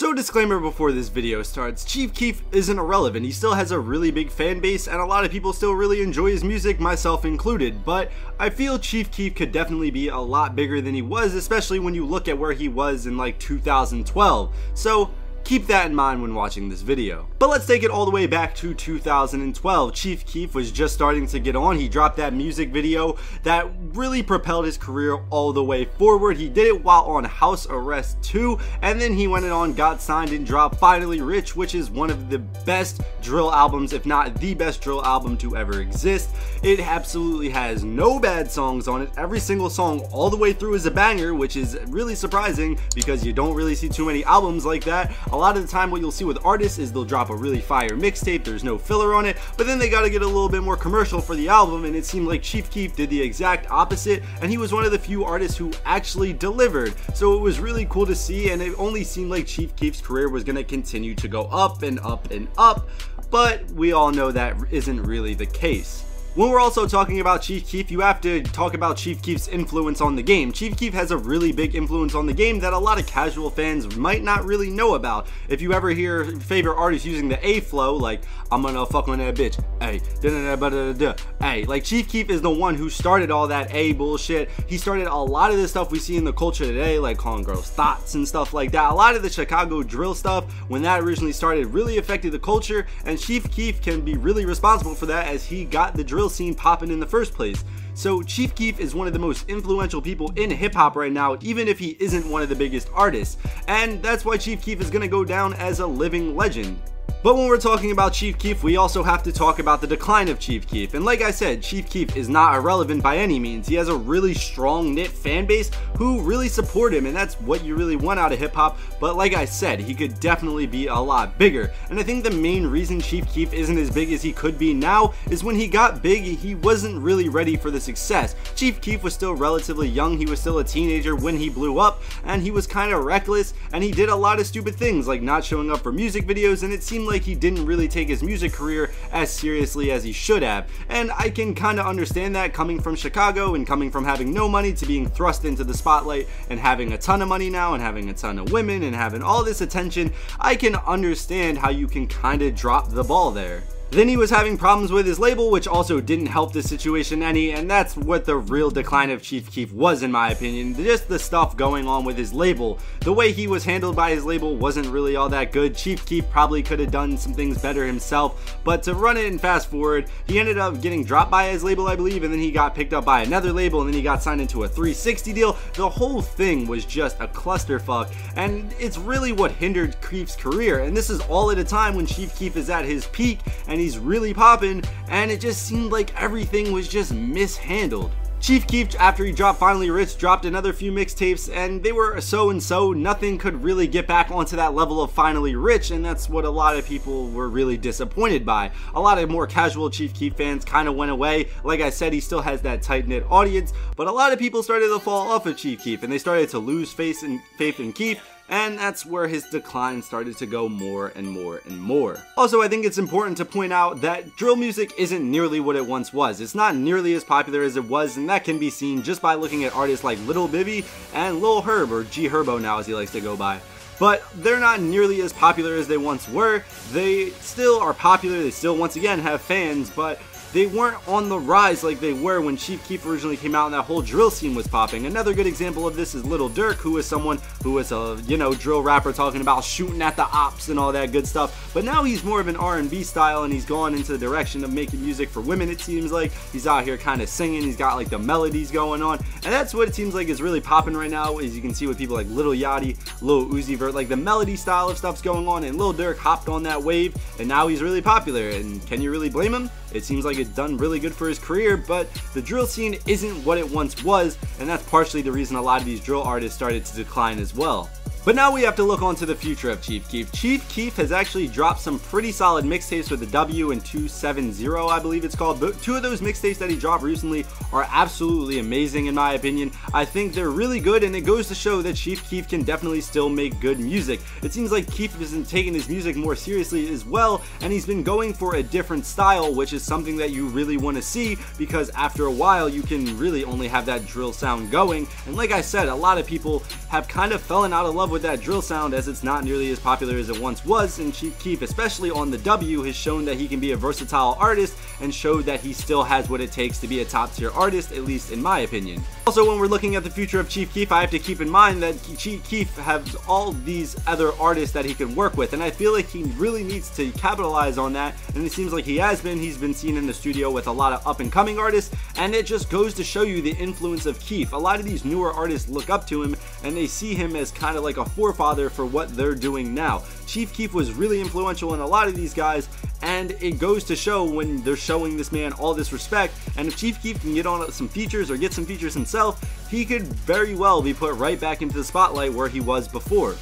So disclaimer before this video starts, Chief Keef isn't irrelevant. He still has a really big fan base and a lot of people still really enjoy his music, myself included, but I feel Chief Keef could definitely be a lot bigger than he was, especially when you look at where he was in like 2012. So keep that in mind when watching this video. But let's take it all the way back to 2012. Chief Keef was just starting to get on. He dropped that music video that really propelled his career all the way forward. He did it while on house arrest too, and then he went on, got signed, and dropped Finally Rich, which is one of the best drill albums, if not the best drill album to ever exist. It absolutely has no bad songs on it. Every single song all the way through is a banger, which is really surprising because you don't really see too many albums like that. A lot of the time what you'll see with artists is they'll drop a really fire mixtape, there's no filler on it, but then they gotta get a little bit more commercial for the album, and it seemed like Chief Keef did the exact opposite, and he was one of the few artists who actually delivered. So it was really cool to see, and it only seemed like Chief Keef's career was gonna continue to go up and up and up, but we all know that isn't really the case. When we're also talking about Chief Keef, you have to talk about Chief Keef's influence on the game. Chief Keef has a really big influence on the game that a lot of casual fans might not really know about. If you ever hear favorite artists using the A flow, like, I'm gonna fuck on that bitch, ay, da-da-da-ba-da-da-da, ay, like Chief Keef is the one who started all that A bullshit. He started a lot of the stuff we see in the culture today, like calling girls thoughts and stuff like that. A lot of the Chicago drill stuff, when that originally started, really affected the culture, and Chief Keef can be really responsible for that as he got the drill scene popping in the first place. So Chief Keef is one of the most influential people in hip-hop right now, even if he isn't one of the biggest artists, and that's why Chief Keef is gonna go down as a living legend. But when we're talking about Chief Keef, we also have to talk about the decline of Chief Keef. And like I said, Chief Keef is not irrelevant by any means. He has a really strong knit fan base who really support him, and that's what you really want out of hip hop. But like I said, he could definitely be a lot bigger. And I think the main reason Chief Keef isn't as big as he could be now is when he got big, he wasn't really ready for the success. Chief Keef was still relatively young, he was still a teenager when he blew up, and he was kind of reckless, and he did a lot of stupid things like not showing up for music videos, and it seemed like he didn't really take his music career as seriously as he should have. And I can kind of understand that, coming from Chicago and coming from having no money to being thrust into the spotlight and having a ton of money now and having a ton of women and having all this attention. I can understand how you can kind of drop the ball there. Then he was having problems with his label, which also didn't help the situation any, and that's what the real decline of Chief Keef was, in my opinion. Just the stuff going on with his label. The way he was handled by his label wasn't really all that good. Chief Keef probably could have done some things better himself, but to run it and fast forward, he ended up getting dropped by his label, I believe, and then he got picked up by another label, and then he got signed into a 360 deal. The whole thing was just a clusterfuck, and it's really what hindered Keef's career, and this is all at a time when Chief Keef is at his peak, and he's really popping, and it just seemed like everything was just mishandled. Chief Keef, after he dropped Finally Rich, dropped another few mixtapes, and they were so and so. Nothing could really get back onto that level of Finally Rich, and that's what a lot of people were really disappointed by. A lot of more casual Chief Keef fans kind of went away. Like I said, he still has that tight-knit audience, but a lot of people started to fall off of Chief Keef, and they started to lose faith in Keef, and that's where his decline started to go more and more and more. Also, I think it's important to point out that drill music isn't nearly what it once was. It's not nearly as popular as it was, and that can be seen just by looking at artists like Lil Bibby and Lil Herb, or G Herbo now as he likes to go by. But they're not nearly as popular as they once were. They still are popular, they still once again have fans, but they weren't on the rise like they were when Chief Keef originally came out and that whole drill scene was popping. Another good example of this is Lil Durk, who is someone who was a, drill rapper talking about shooting at the ops and all that good stuff. But now he's more of an R&B style, and he's gone into the direction of making music for women, it seems like. He's out here kind of singing, he's got like the melodies going on, and that's what it seems like is really popping right now, as you can see with people like Lil Yachty, Lil Uzi Vert, like the melody style of stuff's going on, and Lil Durk hopped on that wave, and now he's really popular, and can you really blame him? It seems like it's done really good for his career, but the drill scene isn't what it once was, and that's partially the reason a lot of these drill artists started to decline as well. But now we have to look onto the future of Chief Keef. Chief Keef has actually dropped some pretty solid mixtapes with the W and 270, I believe it's called. But two of those mixtapes that he dropped recently are absolutely amazing in my opinion. I think they're really good, and it goes to show that Chief Keef can definitely still make good music. It seems like Keef isn't taking his music more seriously as well, and he's been going for a different style, which is something that you really want to see, because after a while you can really only have that drill sound going. And like I said, a lot of people have kind of fallen out of love with with that drill sound, as it's not nearly as popular as it once was, and Chief Keef, especially on the W, has shown that he can be a versatile artist and showed that he still has what it takes to be a top tier artist, at least in my opinion. Also, when we're looking at the future of Chief Keef, I have to keep in mind that Chief Keef has all these other artists that he can work with, and I feel like he really needs to capitalize on that, and it seems like he has been. He's been seen in the studio with a lot of up and coming artists, and it just goes to show you the influence of Keef. A lot of these newer artists look up to him and they see him as kind of like a forefather for what they're doing now. Chief Keef was really influential in a lot of these guys, and it goes to show when they're showing this man all this respect. And if Chief Keef can get on some features or get some features himself, he could very well be put right back into the spotlight where he was before.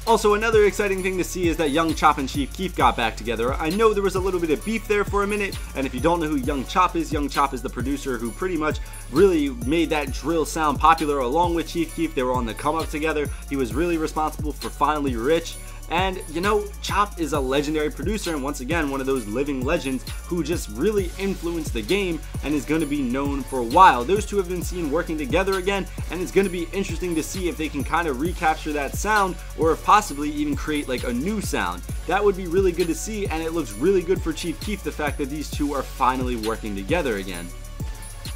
Also, another exciting thing to see is that Young Chop and Chief Keef got back together. I know there was a little bit of beef there for a minute, and if you don't know who Young Chop is the producer who pretty much really made that drill sound popular along with Chief Keef. They were on the come up together. He was really responsible for Finally Rich. And you know, Chop is a legendary producer, and once again, one of those living legends who just really influenced the game and is going to be known for a while. Those two have been seen working together again, and it's going to be interesting to see if they can kind of recapture that sound, or if possibly even create like a new sound. That would be really good to see, and it looks really good for Chief Keef, the fact that these two are finally working together again.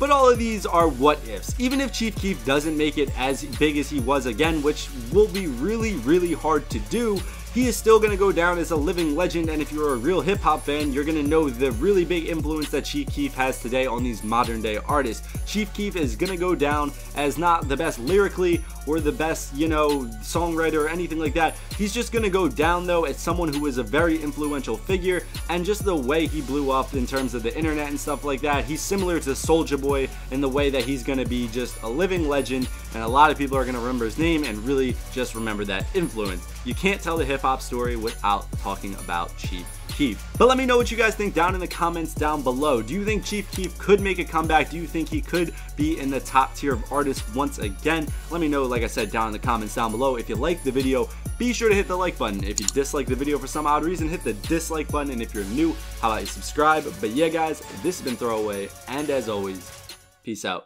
But all of these are what ifs. Even if Chief Keef doesn't make it as big as he was again, which will be really hard to do, he is still going to go down as a living legend, and if you're a real hip-hop fan, you're going to know the really big influence that Chief Keef has today on these modern day artists. Chief Keef is going to go down as not the best lyrically or the best, you know, songwriter or anything like that. He's just going to go down though as someone who was a very influential figure, and just the way he blew up in terms of the internet and stuff like that. He's similar to Soulja Boy in the way that he's going to be just a living legend, and a lot of people are going to remember his name and really just remember that influence. You can't tell the hip-hop story without talking about Chief Keef. But let me know what you guys think down in the comments down below. Do you think Chief Keef could make a comeback? Do you think he could be in the top tier of artists once again? Let me know, like I said, down in the comments down below. If you liked the video, be sure to hit the like button. If you dislike the video for some odd reason, hit the dislike button. And if you're new, how about you subscribe? But yeah, guys, this has been Throwaway, and as always, peace out.